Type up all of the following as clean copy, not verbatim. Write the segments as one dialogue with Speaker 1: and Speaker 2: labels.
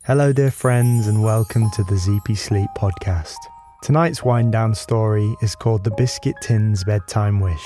Speaker 1: Hello dear friends and welcome to the Zeepy Sleep Podcast. Tonight's wind-down story is called The Biscuit Tin's Bedtime Wish.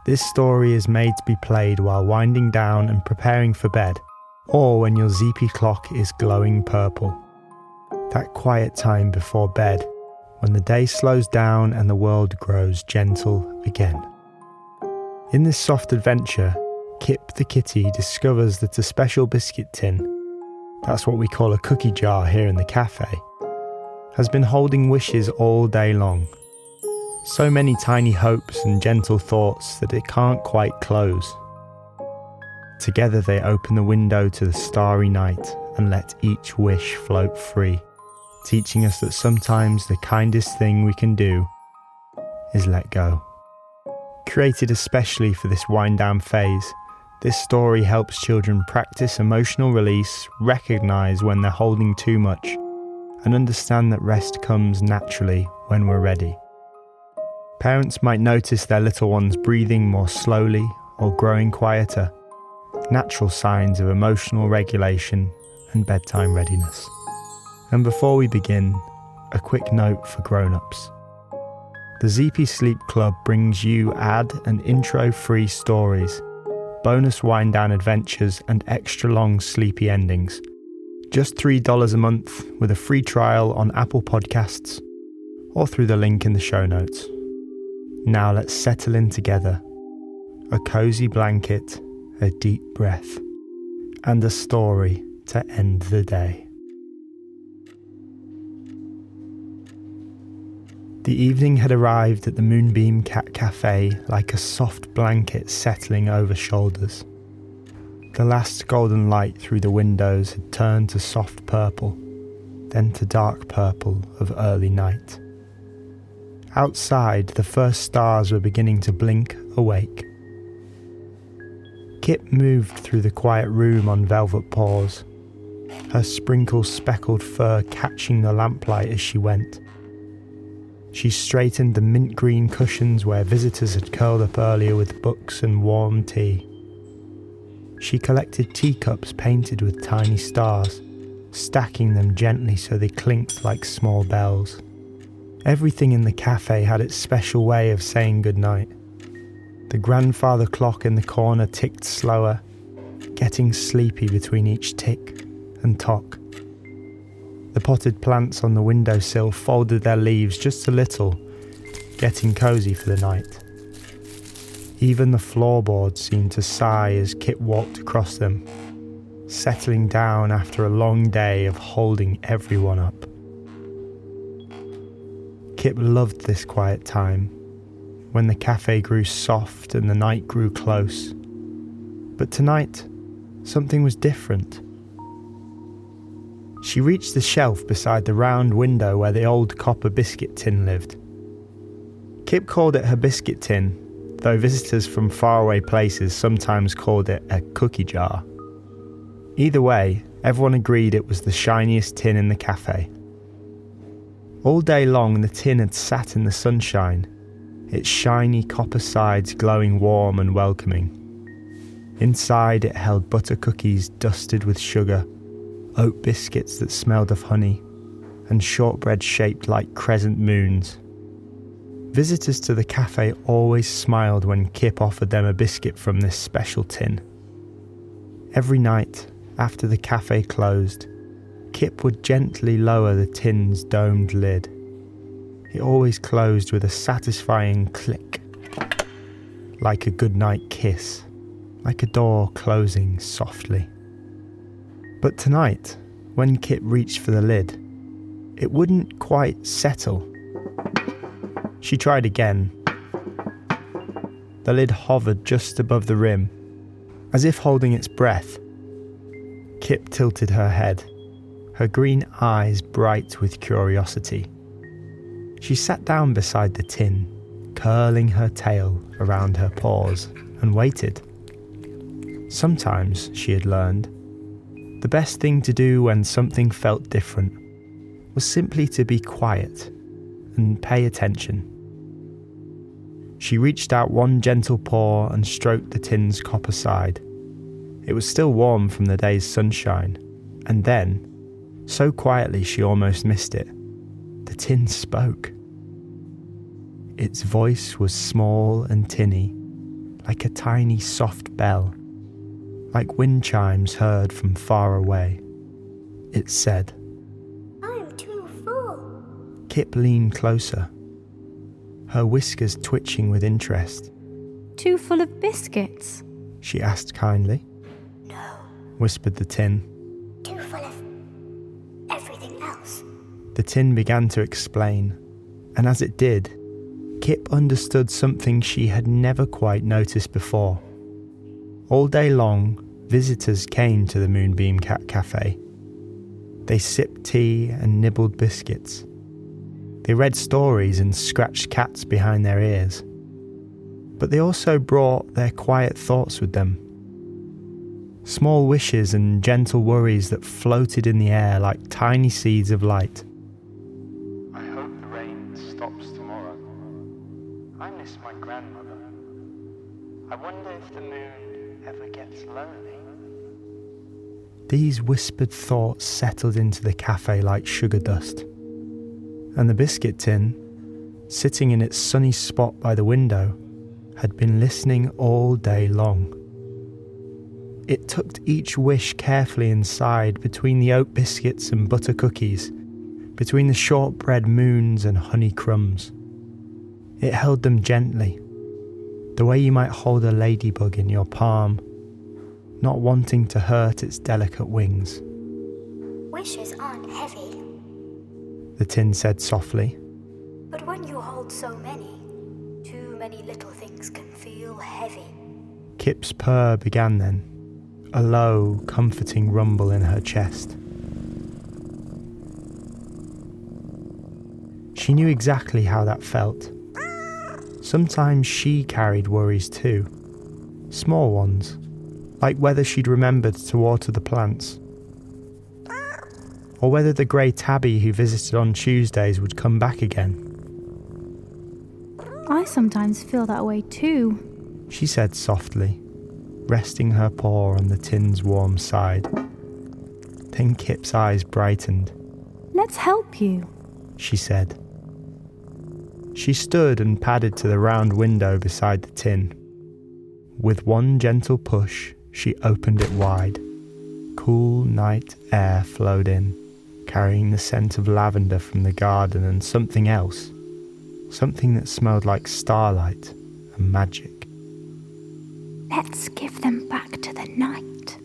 Speaker 1: This story is made to be played while winding down and preparing for bed, or when your Zeepy clock is glowing purple. That quiet time before bed, when the day slows down and the world grows gentle again. In this soft adventure, Kip the Kitty discovers that a special biscuit tin, that's what we call a cookie jar here in the cafe, has been holding wishes all day long. So many tiny hopes and gentle thoughts that it can't quite close. Together they open the window to the starry night and let each wish float free, teaching us that sometimes the kindest thing we can do is let go. Created especially for this wind-down phase, this story helps children practice emotional release, recognise when they're holding too much, and understand that rest comes naturally when we're ready. Parents might notice their little ones breathing more slowly or growing quieter, natural signs of emotional regulation and bedtime readiness. And before we begin, a quick note for grown-ups. The Zeepy Sleep Club brings you ad and intro-free stories, bonus wind-down adventures and extra-long sleepy endings. Just $3 a month with a free trial on Apple Podcasts or through the link in the show notes. Now let's settle in together. A cozy blanket, a deep breath, and a story to end the day. The evening had arrived at the Moonbeam Cat Café like a soft blanket settling over shoulders. The last golden light through the windows had turned to soft purple, then to dark purple of early night. Outside, the first stars were beginning to blink awake. Kip moved through the quiet room on velvet paws, her sprinkle-speckled fur catching the lamplight as she went. She straightened the mint green cushions where visitors had curled up earlier with books and warm tea. She collected teacups painted with tiny stars, stacking them gently so they clinked like small bells. Everything in the cafe had its special way of saying goodnight. The grandfather clock in the corner ticked slower, getting sleepy between each tick and tock. The potted plants on the windowsill folded their leaves just a little, getting cosy for the night. Even the floorboards seemed to sigh as Kip walked across them, settling down after a long day of holding everyone up. Kip loved this quiet time, when the cafe grew soft and the night grew close. But tonight, something was different. She reached the shelf beside the round window where the old copper biscuit tin lived. Kip called it her biscuit tin, though visitors from faraway places sometimes called it a cookie jar. Either way, everyone agreed it was the shiniest tin in the cafe. All day long the tin had sat in the sunshine, its shiny copper sides glowing warm and welcoming. Inside it held butter cookies dusted with sugar, oat biscuits that smelled of honey, and shortbread shaped like crescent moons. Visitors to the cafe always smiled when Kip offered them a biscuit from this special tin. Every night, after the cafe closed, Kip would gently lower the tin's domed lid. It always closed with a satisfying click, like a goodnight kiss, like a door closing softly. But tonight, when Kip reached for the lid, it wouldn't quite settle. She tried again. The lid hovered just above the rim, as if holding its breath. Kip tilted her head, her green eyes bright with curiosity. She sat down beside the tin, curling her tail around her paws, and waited. Sometimes, she had learned, the best thing to do when something felt different was simply to be quiet and pay attention. She reached out one gentle paw and stroked the tin's copper side. It was still warm from the day's sunshine, and then, So quietly she almost missed it. The tin spoke. Its voice was small and tinny, like a tiny soft bell, like wind chimes heard from far away. It said,
Speaker 2: "I'm too full."
Speaker 1: Kip leaned closer, her whiskers twitching with interest.
Speaker 3: Too full of biscuits?
Speaker 1: She asked kindly.
Speaker 2: "No,
Speaker 1: Whispered the tin.
Speaker 2: too full of everything else."
Speaker 1: The tin began to explain, and as it did, Kip understood something she had never quite noticed before. All day long, visitors came to the Moonbeam Cat Café. They sipped tea and nibbled biscuits. They read stories and scratched cats behind their ears. But they also brought their quiet thoughts with them. Small wishes and gentle worries that floated in the air like tiny seeds of light. I hope the rain stops tomorrow. I miss my grandmother. I wonder if the moon ever gets lonely. These whispered thoughts settled into the cafe like sugar dust. And the biscuit tin, sitting in its sunny spot by the window, had been listening all day long. It tucked each wish carefully inside between the oat biscuits and butter cookies, between the shortbread moons and honey crumbs. It held them gently, the way you might hold a ladybug in your palm, not wanting to hurt its delicate wings.
Speaker 2: "Wishes aren't heavy,
Speaker 1: The tin said softly.
Speaker 2: but when you hold so many, too many little things can feel heavy."
Speaker 1: Kip's purr began then, a low, comforting rumble in her chest. She knew exactly how that felt. Sometimes she carried worries too, small ones, like whether she'd remembered to water the plants, or whether the grey tabby who visited on Tuesdays would come back again.
Speaker 3: I sometimes feel that way too.
Speaker 1: She said softly, resting her paw on the tin's warm side. Then Kip's eyes brightened.
Speaker 3: Let's help you.
Speaker 1: She said. She stood and padded to the round window beside the tin. With one gentle push, she opened it wide. Cool night air flowed in, carrying the scent of lavender from the garden and something else, something that smelled like starlight and magic.
Speaker 3: Let's give them back to the night,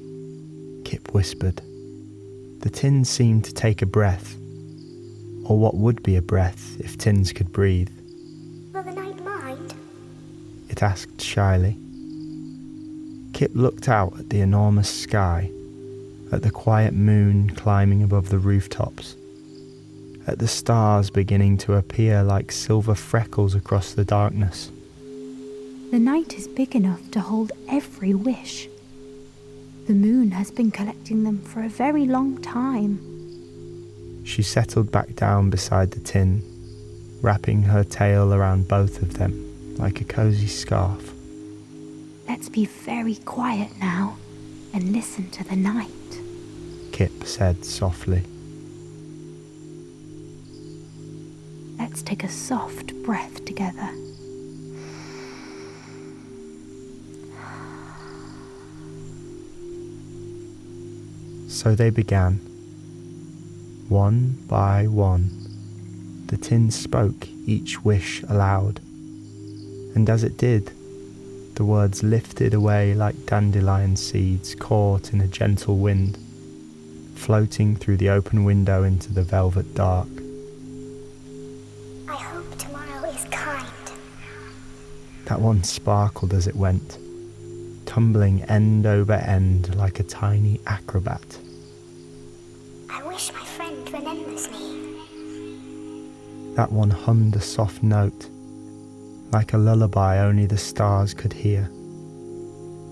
Speaker 1: Kip whispered. The tin seemed to take a breath, or what would be a breath if tins could breathe.
Speaker 2: "Will the night mind?"
Speaker 1: It asked shyly. Kip looked out at the enormous sky, at the quiet moon climbing above the rooftops, at the stars beginning to appear like silver freckles across the darkness.
Speaker 3: The night is big enough to hold every wish. The moon has been collecting them for a very long time.
Speaker 1: She settled back down beside the tin, wrapping her tail around both of them like a cozy scarf.
Speaker 3: Let's be very quiet now and listen to the night,
Speaker 1: Kip said softly.
Speaker 3: Let's take a soft breath together.
Speaker 1: So they began. One by one, the tin spoke each wish aloud, and as it did, the words lifted away like dandelion seeds caught in a gentle wind, floating through the open window into the velvet dark.
Speaker 2: "I hope tomorrow is kind."
Speaker 1: That one sparkled as it went, tumbling end over end like a tiny acrobat.
Speaker 2: "I wish my friend remembers me."
Speaker 1: That one hummed a soft note, like a lullaby only the stars could hear.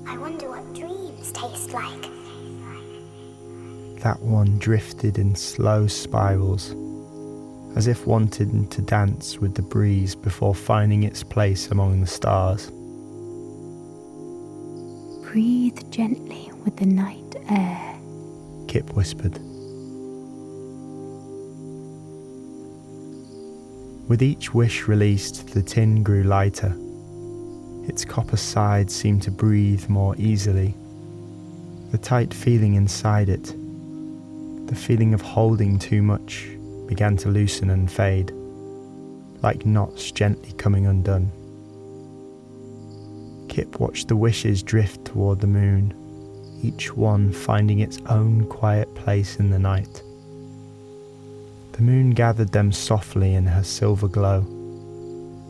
Speaker 2: "I wonder what dreams taste like."
Speaker 1: That one drifted in slow spirals, as if wanting to dance with the breeze before finding its place among the stars.
Speaker 3: Breathe gently with the night air.
Speaker 1: Kip whispered. With each wish released, the tin grew lighter. Its copper sides seemed to breathe more easily. The tight feeling inside it, the feeling of holding too much, began to loosen and fade, like knots gently coming undone. Kip watched the wishes drift toward the moon, each one finding its own quiet place in the night. The moon gathered them softly in her silver glow,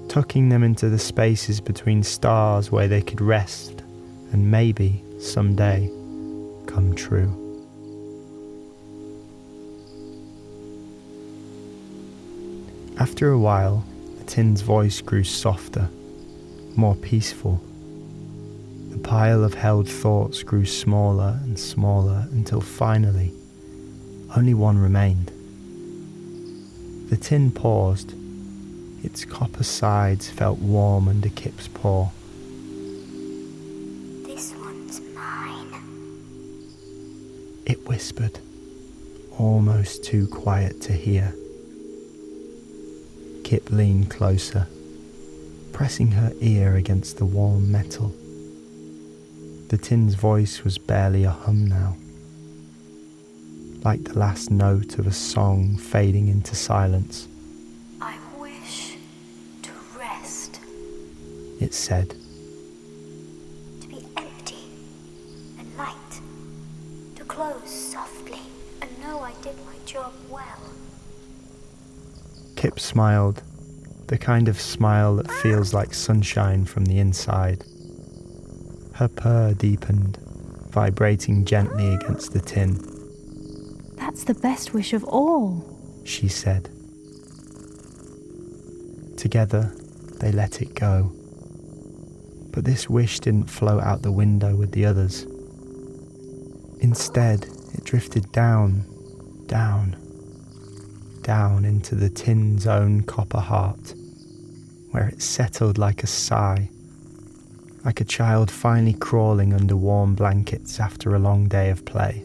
Speaker 1: tucking them into the spaces between stars where they could rest and maybe, someday, come true. After a while, the tin's voice grew softer, more peaceful. The pile of held thoughts grew smaller and smaller until finally, only one remained. The tin paused. Its copper sides felt warm under Kip's paw.
Speaker 2: This one's mine,
Speaker 1: It whispered, almost too quiet to hear. Kip leaned closer, pressing her ear against the warm metal. The tin's voice was barely a hum now, like the last note of a song fading into silence.
Speaker 2: I wish to rest,
Speaker 1: It said,
Speaker 2: to be empty and light, to close softly and know I did my job well.
Speaker 1: Kip smiled, the kind of smile that feels like sunshine from the inside. Her purr deepened, vibrating gently against the tin.
Speaker 3: That's the best wish of all,
Speaker 1: She said. Together, they let it go. But this wish didn't float out the window with the others. Instead, it drifted down, down, down into the tin's own copper heart, where it settled like a sigh, like a child finally crawling under warm blankets after a long day of play.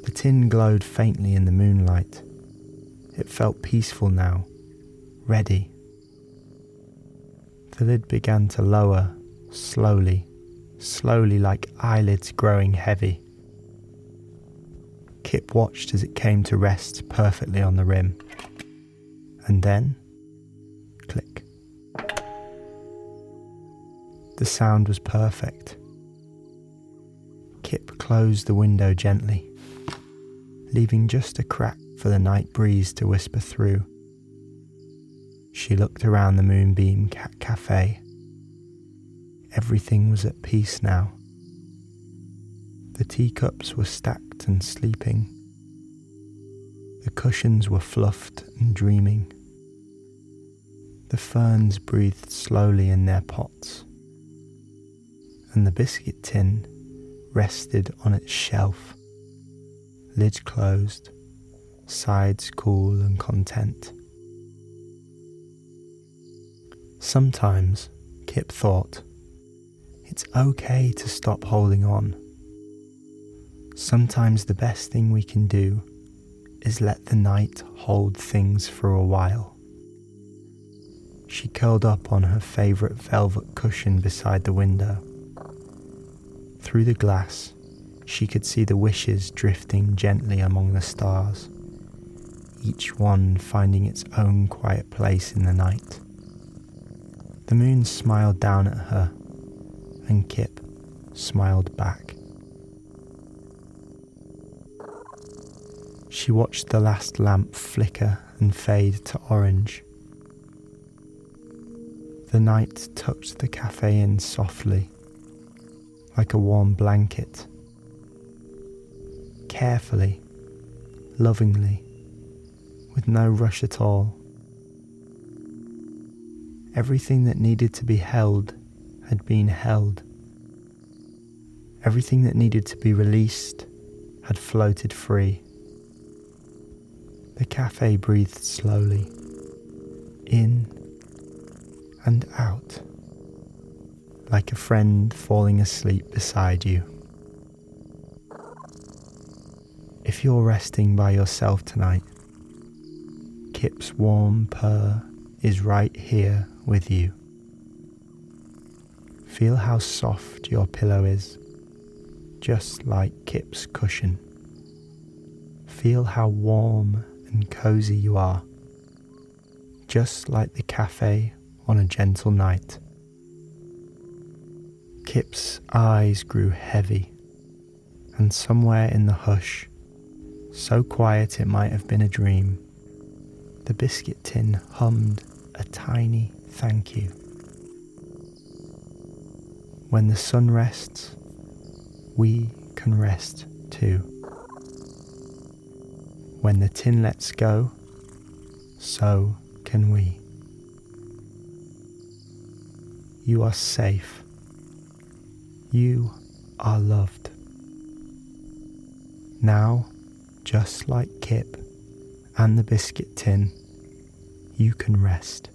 Speaker 1: The tin glowed faintly in the moonlight. It felt peaceful now, ready. The lid began to lower, slowly, slowly like eyelids growing heavy. Kip watched as it came to rest perfectly on the rim. And then, click. The sound was perfect. Kip closed the window gently, leaving just a crack for the night breeze to whisper through. She looked around the Moonbeam Cat Café. Everything was at peace now. The teacups were stacked and sleeping. The cushions were fluffed and dreaming. The ferns breathed slowly in their pots. And the biscuit tin rested on its shelf, lid closed, sides cool and content. Sometimes, Kip thought, it's okay to stop holding on. Sometimes the best thing we can do is let the night hold things for a while. She curled up on her favourite velvet cushion beside the window. Through the glass, she could see the wishes drifting gently among the stars, each one finding its own quiet place in the night. The moon smiled down at her, and Kip smiled back. She watched the last lamp flicker and fade to orange. The night tucked the cafe in softly, like a warm blanket. Carefully, lovingly, with no rush at all. Everything that needed to be held had been held. Everything that needed to be released had floated free. The cafe breathed slowly, in and out, like a friend falling asleep beside you. If you're resting by yourself tonight, Kip Kip's warm purr is right here with you. Feel how soft your pillow is, just like Kip's cushion. Feel how warm and cozy you are, just like the cafe on a gentle night. Kip's eyes grew heavy, and somewhere in the hush, so quiet it might have been a dream, the biscuit tin hummed a tiny thank you. When the sun rests, we can rest too. When the tin lets go, so can we. You are safe. You are loved. Now, just like Kip and the biscuit tin, you can rest.